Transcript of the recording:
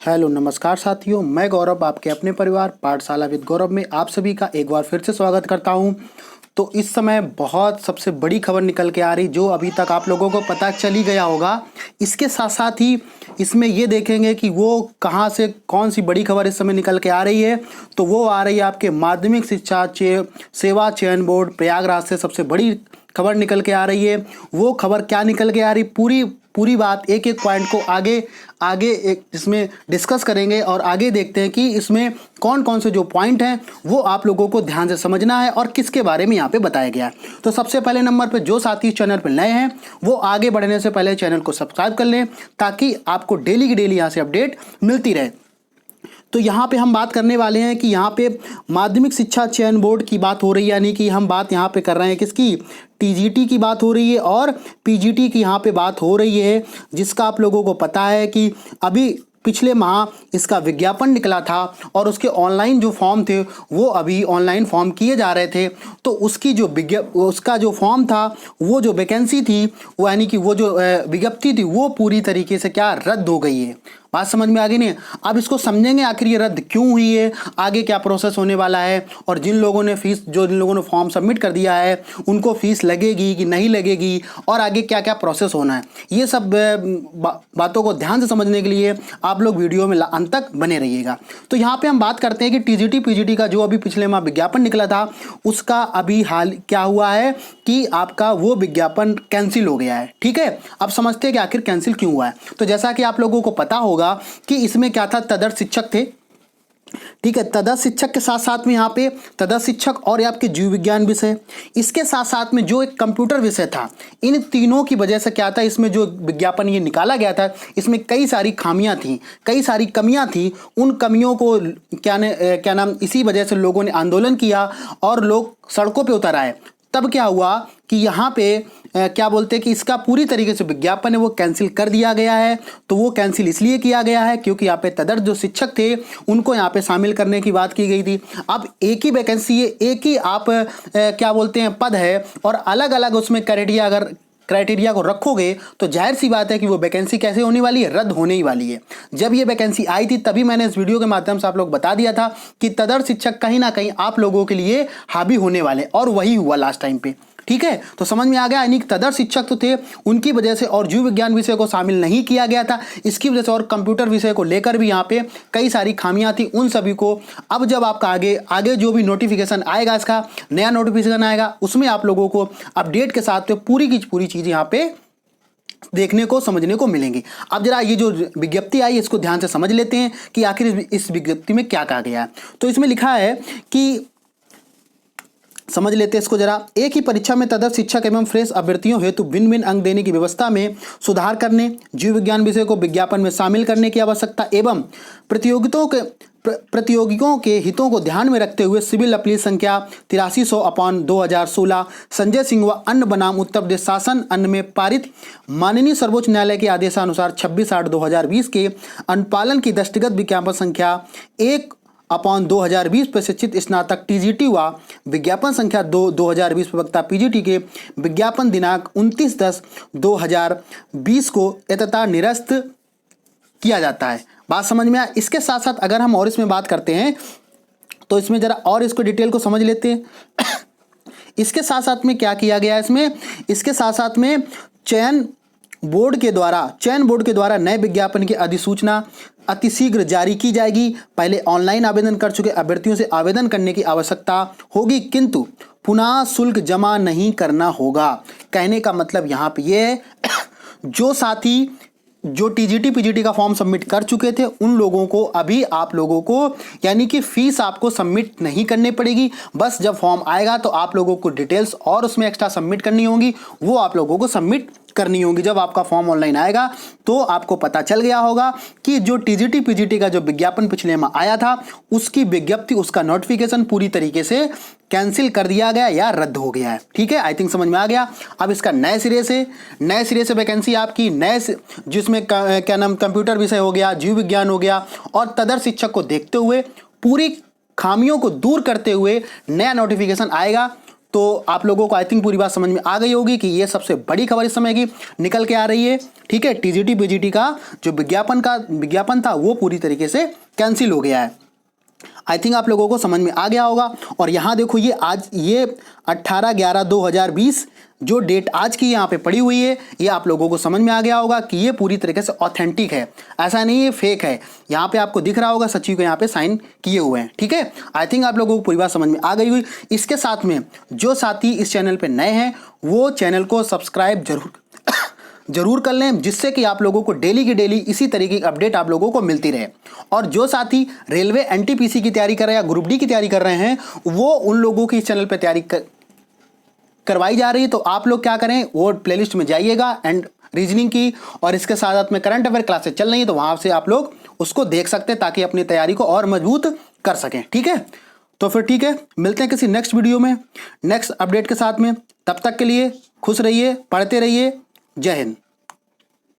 Hello नमस्कार साथियों, मैं गौरव आपके अपने परिवार पाठशाला विद गौरव में आप सभी का एक बार फिर से स्वागत करता हूं। तो इस समय बहुत सबसे बड़ी खबर निकल के आ रही जो अभी तक आप लोगों को पता चल ही गया होगा। इसके साथ साथ ही इसमें ये देखेंगे कि वो कहां से कौन सी बड़ी खबर इस समय निकल के आ रही है। तो वो आ रही है आपके माध्यमिक शिक्षा सेवा चयन बोर्ड प्रयागराज से सबसे बड़ी खबर निकल के आ रही है। वो खबर क्या निकल के आ रही पूरी बात एक एक पॉइंट को आगे आगे एक इसमें डिस्कस करेंगे और आगे देखते हैं कि इसमें कौन कौन से जो पॉइंट हैं वो आप लोगों को ध्यान से समझना है और किसके बारे में यहाँ पे बताया गया है। तो सबसे पहले नंबर पे जो साथी इस चैनल पर नए हैं वो आगे बढ़ने से पहले चैनल को सब्सक्राइब कर लें ताकि आपको डेली की डेली यहाँ से अपडेट मिलती रहे। तो यहाँ पे हम बात करने वाले हैं कि यहाँ पे माध्यमिक शिक्षा चयन बोर्ड की बात हो रही है, यानी कि हम बात यहाँ पे कर रहे हैं किसकी, टीजीटी की बात हो रही है और पीजीटी की यहाँ पे बात हो रही है, जिसका आप लोगों को पता है कि अभी पिछले माह इसका विज्ञापन निकला था और उसके ऑनलाइन जो फॉर्म थे वो अभी ऑनलाइन फॉर्म किए जा रहे थे। तो उसका जो फॉर्म था, वो जो वैकेंसी थी, वो यानी कि वो जो विज्ञप्ति थी वो पूरी तरीके से क्या रद्द हो गई है। बात समझ में आ गई नहीं? अब इसको समझेंगे आखिर ये रद्द क्यों हुई है, आगे क्या प्रोसेस होने वाला है और जिन लोगों ने फॉर्म सबमिट कर दिया है उनको फीस लगेगी कि नहीं लगेगी और आगे क्या क्या प्रोसेस होना है, ये सब बातों को ध्यान से समझने के लिए आप लोग वीडियो में अंत तक बने रहिएगा। तो यहाँ पे हम बात करते हैं कि टीजीटी पीजीटी का जो अभी पिछले माह विज्ञापन निकला था उसका अभी हाल क्या हुआ है कि आपका वो विज्ञापन कैंसिल हो गया है। ठीक है, अब समझते हैं कि आखिर कैंसिल क्यों हुआ है। तो जैसा कि आप लोगों को पता होगा कि इसमें क्या था, तदर्थ शिक्षक थे। ठीक है, तदर्थ शिक्षक के साथ साथ में यहाँ पे तदर्थ शिक्षक और आपके जीव विज्ञान विषय, इसके साथ साथ में जो एक कंप्यूटर विषय था, इन तीनों की वजह से क्या था, इसमें जो विज्ञापन ये निकाला गया था इसमें कई सारी खामियां थी, कई सारी कमियां थी। उन कमियों को क्या नाम इसी वजह से लोगों ने आंदोलन किया और लोग सड़कों पे उतर आए। तब क्या हुआ कि यहाँ पे क्या बोलते हैं कि इसका पूरी तरीके से विज्ञापन है वो कैंसिल कर दिया गया है। तो वो कैंसिल इसलिए किया गया है क्योंकि यहाँ पे तदर्थ जो शिक्षक थे उनको यहाँ पे शामिल करने की बात की गई थी। अब एक ही वैकेंसी है, एक ही आप क्या बोलते हैं पद है और अलग अलग उसमें क्राइटेरिया को रखोगे तो जाहिर सी बात है कि वो वैकेंसी कैसे होने वाली है, रद्द होने ही वाली है। जब ये वैकेंसी आई थी तभी मैंने इस वीडियो के माध्यम से आप लोग बता दिया था कि तदर्थ शिक्षक कहीं ना कहीं आप लोगों के लिए हावी होने वाले, और वही हुआ लास्ट टाइम पे। ठीक है, तो समझ में आ गया, यानी तदर्थ शिक्षक तो थे उनकी वजह से और जीव विज्ञान विषय को शामिल नहीं किया गया था इसकी वजह से, और कंप्यूटर विषय को लेकर भी यहाँ पे कई सारी खामियां थी। उन सभी को अब जब आपका आगे जो भी नोटिफिकेशन आएगा, इसका नया नोटिफिकेशन आएगा, उसमें आप लोगों को अपडेट के साथ पूरी की पूरी चीज़ यहाँ पे देखने को समझने को मिलेंगी। अब जरा ये जो विज्ञप्ति आई इसको ध्यान से समझ लेते हैं कि आखिर इस विज्ञप्ति में क्या कहा गया है। तो इसमें लिखा है कि समझ लेते हैं इसको जरा। एक ही परीक्षा में तदर्थ शिक्षक एवं फ्रेश अभ्यर्थियों हेतु भिन्न भिन्न अंक देने की व्यवस्था में सुधार करने, जीव विज्ञान विषय को विज्ञापन में शामिल करने की आवश्यकता एवं प्रतियोगियों के हितों को ध्यान में रखते हुए सिविल अपील संख्या 8300/2016 संजय सिंह व अन्य बनाम उत्तर प्रदेश शासन अन्य में पारित माननीय सर्वोच्च न्यायालय के आदेशानुसार 26/8/2020 के अनुपालन की दृष्टिगत विज्ञापन संख्या 1/2020 प्रशिक्षित स्नातक टीजीटी व विज्ञापन संख्या 2/2020 प्रवक्ता पीजीटी के विज्ञापन दिनांक 29/10/2020 को यथातथा निरस्त किया जाता है। बात समझ में आया? इसके साथ साथ अगर हम और इसमें बात करते हैं तो इसमें जरा और इसको डिटेल को समझ लेते हैं। इसके साथ साथ में क्या किया गया है इसमें, इसके साथ साथ में चयन बोर्ड के द्वारा नए विज्ञापन की अधिसूचना अतिशीघ्र जारी की जाएगी। पहले ऑनलाइन आवेदन कर चुके अभ्यर्थियों से आवेदन करने की आवश्यकता होगी किंतु पुनः शुल्क जमा नहीं करना होगा। कहने का मतलब यहाँ पे ये है जो साथी जो टीजीटी पीजीटी का फॉर्म सबमिट कर चुके थे उन लोगों को अभी आप लोगों को यानी कि फीस आपको सबमिट नहीं करनी पड़ेगी। बस जब फॉर्म आएगा तो आप लोगों को डिटेल्स और उसमें एक्स्ट्रा सबमिट करनी होगी, वो आप लोगों को सबमिट करनी होगी। जब आपका फॉर्म ऑनलाइन आएगा तो आपको पता चल गया होगा कि जो टीजीटी पीजीटी का जो विज्ञापन पिछले माह आया था उसकी विज्ञप्ति, उसका नोटिफिकेशन पूरी तरीके से कैंसिल कर दिया गया या रद्द हो गया है। ठीक है, आई थिंक समझ में आ गया। अब इसका नए सिरे से वैकेंसी आपकी जिसमें क्या नाम कंप्यूटर विषय हो गया, जीव विज्ञान हो गया और तदर्थ शिक्षक को देखते हुए पूरी खामियों को दूर करते हुए नया नोटिफिकेशन आएगा। तो आप लोगों को आई थिंक पूरी बात समझ में आ गई होगी कि ये सबसे बड़ी खबर इस समय की निकल के आ रही है। ठीक है, टीजीटी बीजीटी का जो विज्ञापन था वो पूरी तरीके से कैंसिल हो गया है। आई थिंक आप लोगों को समझ में आ गया होगा। और यहाँ देखो ये आज ये 18/11/2020 जो डेट आज की यहाँ पे पड़ी हुई है, ये आप लोगों को समझ में आ गया होगा कि ये पूरी तरीके से ऑथेंटिक है, ऐसा नहीं है फेक है। यहाँ पे आपको दिख रहा होगा सचिव को यहाँ पे साइन किए हुए हैं। ठीक है, आई थिंक आप लोगों को पूरी बात समझ में आ गई हुई। इसके साथ में जो साथी इस चैनल पे नए हैं वो चैनल को सब्सक्राइब जरूर कर लें, जिससे कि आप लोगों को डेली की डेली इसी तरीके की अपडेट आप लोगों को मिलती रहे। और जो साथी रेलवे एनटीपीसी की तैयारी कर रहे हैं या ग्रुप डी की तैयारी कर रहे हैं, वो उन लोगों की इस चैनल पर तैयारी करवाई जा रही है। तो आप लोग क्या करें, वो प्लेलिस्ट में जाइएगा एंड रीजनिंग की और इसके साथ साथ में करंट अफेयर क्लासेस चल रही है, तो वहां से आप लोग उसको देख सकते हैं ताकि अपनी तैयारी को और मजबूत कर सकें। ठीक है, तो फिर ठीक है, मिलते हैं किसी नेक्स्ट वीडियो में नेक्स्ट अपडेट के साथ में। तब तक के लिए खुश रहिए, पढ़ते रहिए। जय हिंद।